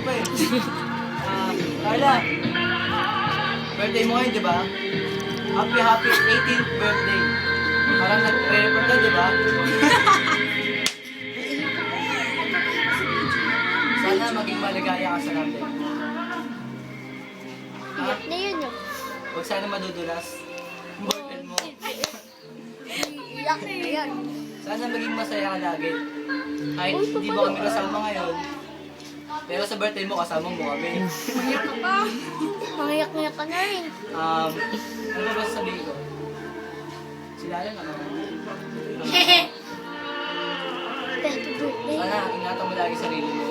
pa eh. Carla, birthday mo ngayon, di ba? Happy 18th birthday. Parang nag-report ka, di ba? Sana maging maligaya ka sa birthday. Iyak na yun yun. Huwag sana madudulas. Boyfriend mo. Iyak na yun. Sana maging masaya ka lagi. Kahit hindi ba kami kasama ngayon, pero sa birthday mo, kasama mo kami. Iyak ka pa. Mangiyak-ngiyak ka na rin. Ano ba sasabihin ko? Sila lang ano? Happy birthday. Sana ingatan mo lagi sarili mo.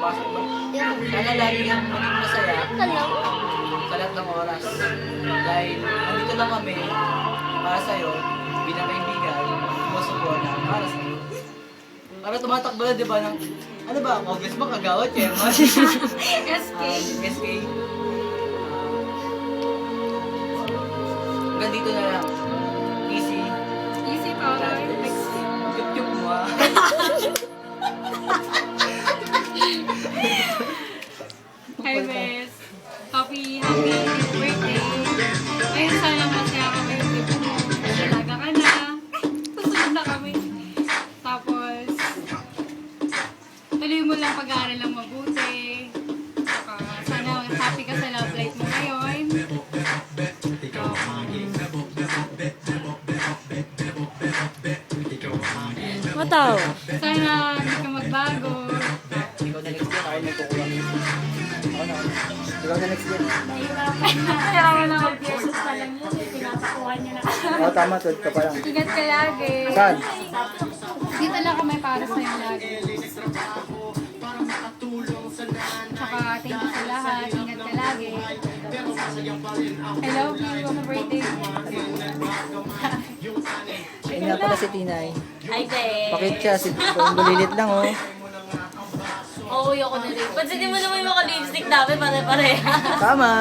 Bakit ba? Iyak. Sana lagi kang maging masaya Ka lang. sa lahat ng oras. Dahil nandito lang kami para sa'yo, bilang kaibigan, sumusuporta para sa'yo. Para tumatakbo na, di ba, ng, ano ba, congressman, kagawad, chairman? SK. SK. Hanggang dito na lang. Easy. Easy powder. Yup-yup mo ah. Hi, Bes. Happy birthday. Ayun, sana masaya ka kayo. Dalaga ka na. Susunod na kami. Tapos, tuloy mo lang pag-aaral lang mabuti. Saka, sana happy ka sa love life mo ngayon. Mataw. Sana hindi ka magbago. Ikaw na next year, ako may kukuha. Ako na. Ikaw na next year. Kaya wala ko pesos pa lang yun. Pinatakuhan niya na. Oo, tama, 12 ka pa lang. Ingat ka lagi. Saan? Dito lang kami para sa'yo lagi. Tsaka thank you sa lahat. Ingat ka lagi. I love you. Happy birthday. Ayun nga pala si Tinay. Ay, be. Bakit siya? Si bulilit lang oh. Oo, ako na rin. Pansinin mo naman yung mga lipstick namin, pare-pareha. Tama.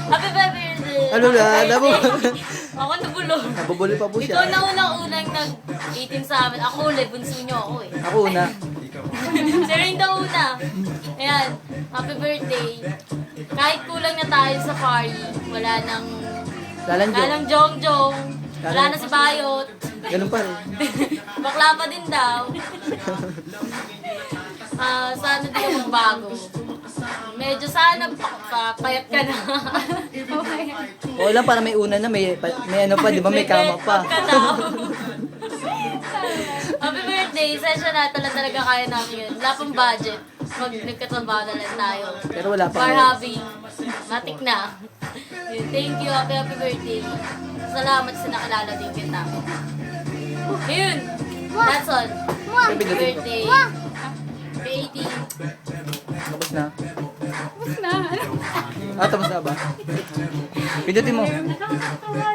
Happy birthday! Ano na? Ano mo? Ako nabulong. Nabubuli pa po Ikaw siya. na unang nag-18 sa amin. Ako ulit, bunso niyo ako eh. Ako una. Si Rain daw una. Ayan, happy birthday. Kahit kulang na tayo sa party, wala Lalanjo. nang Jongjong, wala na si Bayot. Ganun pa rin. Bakla pa din daw. Sana di ka magbago. Medyo sana payat ka na. Oo lang, para may una na, may ano pa, di ba? May kama pa. Ka daw. Happy birthday! Session na talaga kaya namin yun. Wala pang budget. Nagkatrabaho na lang tayo. Pero wala pa. For hobby. Matik na. Thank you. Happy birthday. Salamat sa nakalala din kita. Ayun. That's all. Happy Birthday. Mwah! Happy 18. Tapos na. Tapos na. Tapos na ba? Pindutin mo.